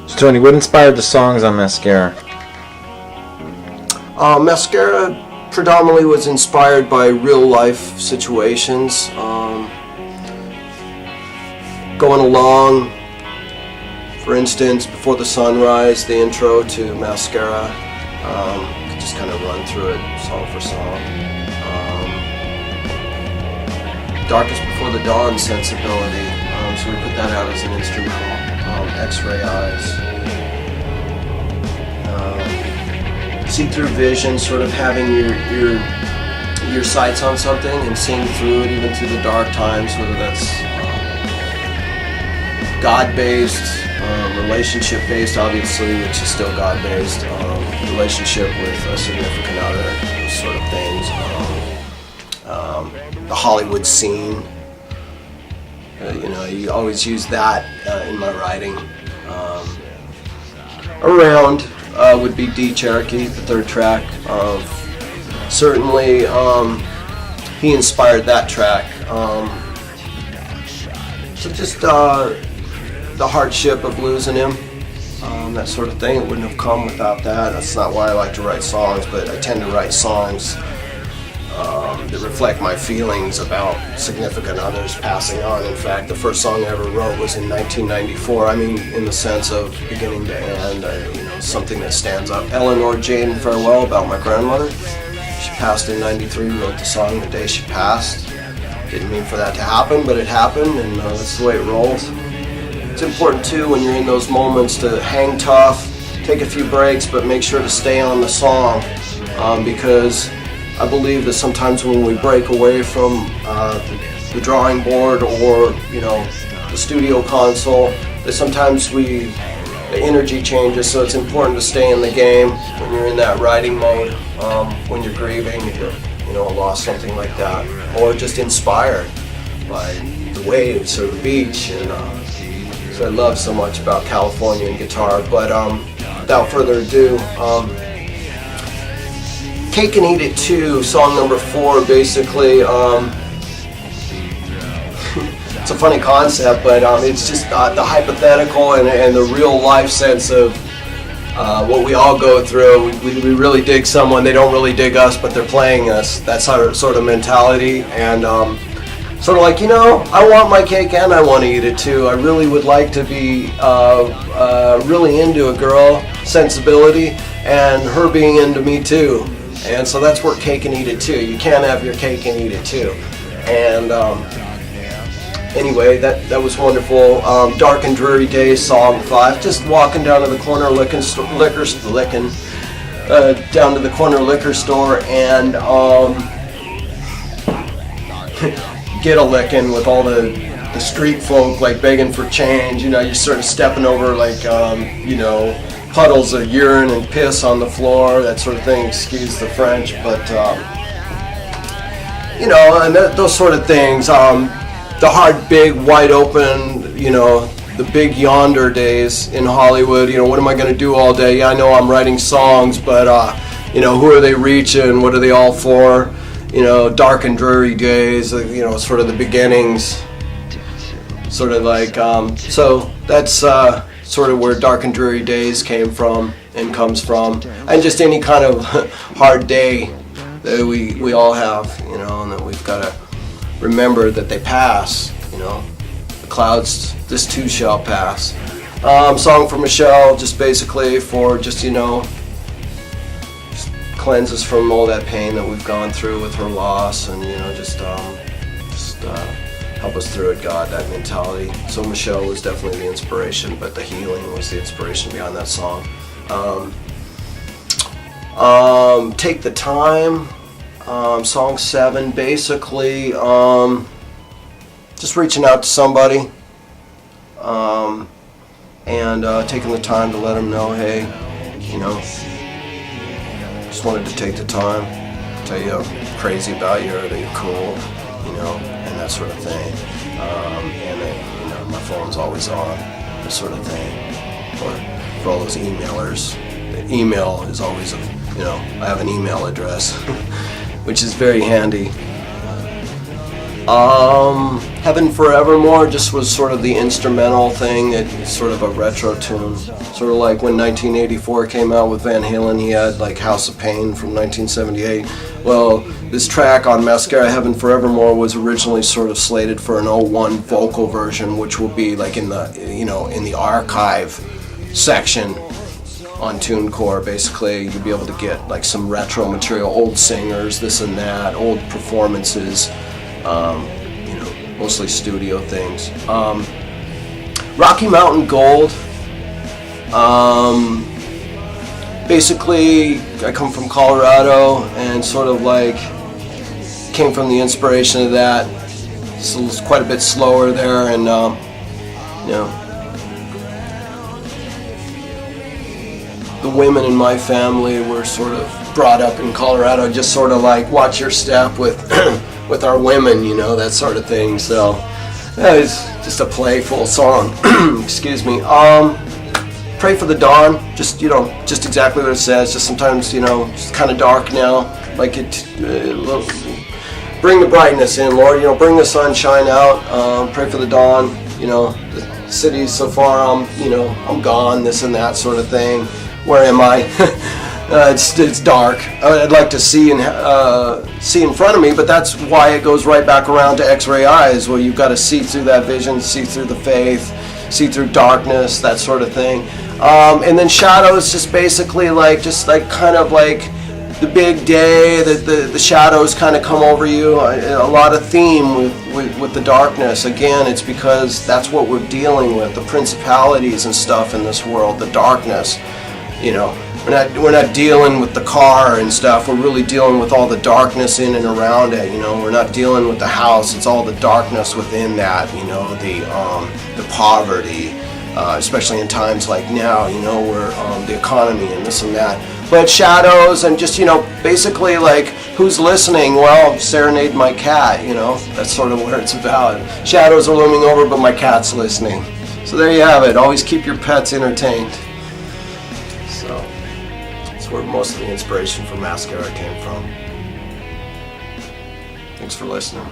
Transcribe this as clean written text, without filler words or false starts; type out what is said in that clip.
So Tony, what inspired the songs on Mass-Scara? Mass-Scara predominantly was inspired by real life situations. Going along, for instance, Before the Sunrise, the intro to Mass-Scara, could just kind of run through it song for song. Darkest Before the Dawn sensibility, so we put that out as an instrumental. X-Ray Eyes. See-through vision, sort of having your sights on something and seeing through it even through the dark times, whether that's God-based, relationship-based, obviously, which is still God-based, relationship with a significant other, those sort of things. The Hollywood scene. You always use that in my writing. Around would be D Cherokee, the third track. Certainly, he inspired that track. So just the hardship of losing him, that sort of thing. It wouldn't have come without that. That's not why I like to write songs, but I tend to write songs that reflect my feelings about significant others passing on. In fact, the first song I ever wrote was in 1994. I mean, in the sense of beginning to end, something that stands up. Eleanor Jane Farewell, about my grandmother. She passed in 93, wrote the song the day she passed. Didn't mean for that to happen, but it happened, and that's the way it rolls. It's important, too, when you're in those moments to hang tough, take a few breaks, but make sure to stay on the song, because I believe that sometimes when we break away from the drawing board or the studio console, that sometimes the energy changes. So it's important to stay in the game when you're in that writing mode, when you're grieving, lost something like that, or just inspired by the waves or the beach. And so I love so much about California and guitar. But without further ado. Cake and Eat It Too, song number 4, basically. It's a funny concept, but it's just the hypothetical and the real life sense of what we all go through. We really dig someone, they don't really dig us, but they're playing us. That's our sort of mentality. And sort of like, I want my cake and I want to eat it too. I really would like to be really into a girl, sensibility, and her being into me too. And so that's where Cake and Eat It Too. You can't have your cake and eat it too. And anyway, that was wonderful. Dark and Dreary Days, song 5. Just walking down to the corner down to the corner liquor store and get a licking with all the street folk like begging for change. You're sort of stepping over like puddles of urine and piss on the floor, that sort of thing, excuse the French, but and those sort of things. The hard, big, wide open, the big yonder days in Hollywood. What am I going to do all day? Yeah, I know I'm writing songs, but who are they reaching? What are they all for? Dark and dreary days, sort of the beginnings, sort of like, so that's sort of where Dark and Dreary Days came from and comes from, and just any kind of hard day that we all have, and that we've got to remember that they pass, the clouds, this too shall pass. Song for Michelle, just basically for just cleanse us from all that pain that we've gone through with her loss, and just help us through it, God, that mentality. So Michelle was definitely the inspiration, but the healing was the inspiration behind that song. Take the Time, song 7, basically just reaching out to somebody and taking the time to let them know, hey, just wanted to take the time, tell you I'm crazy about you, or that you're cool, and that sort of thing. And that, my phone's always on, that sort of thing. Or for all those emailers, the email is always, I have an email address, which is very handy. Heaven Forevermore just was sort of the instrumental thing. It's sort of a retro tune. Sort of like when 1984 came out with Van Halen, he had like House of Pain from 1978. Well, this track on Mass-Scara, Heaven Forevermore, was originally sort of slated for an '01 vocal version, which will be like in the, in the archive section on TuneCore. Basically, you'll be able to get like some retro material, old singers, this and that, old performances. Mostly studio things. Rocky Mountain Gold. Basically, I come from Colorado and sort of like came from the inspiration of that. So it's quite a bit slower there, and the women in my family were sort of brought up in Colorado, just sort of like watch your step with with our women, that sort of thing. So it's just a playful song. Excuse me. Pray for the Dawn, just exactly what it says. Just sometimes, it's kind of dark now. Like bring the brightness in, Lord. Bring the sunshine out. Pray for the dawn. The city's so far. I'm gone. This and that sort of thing. Where am I? It's dark. I'd like to see in front of me, but that's why it goes right back around to X-ray eyes, where you've got to see through that vision, see through the faith, see through darkness, that sort of thing. And then shadows, just basically kind of like the big day, the shadows kind of come over you. A lot of theme with the darkness. Again, it's because that's what we're dealing with, the principalities and stuff in this world, the darkness. We're not dealing with the car and stuff. We're really dealing with all the darkness in and around it. We're not dealing with the house. It's all the darkness within that. The poverty, especially in times like now. Where the economy and this and that. But shadows and just basically like who's listening? Well, serenade my cat. That's sort of what it's about. Shadows are looming over, but my cat's listening. So there you have it. Always keep your pets entertained. So that's where most of the inspiration for Mass-Scara came from. Thanks for listening.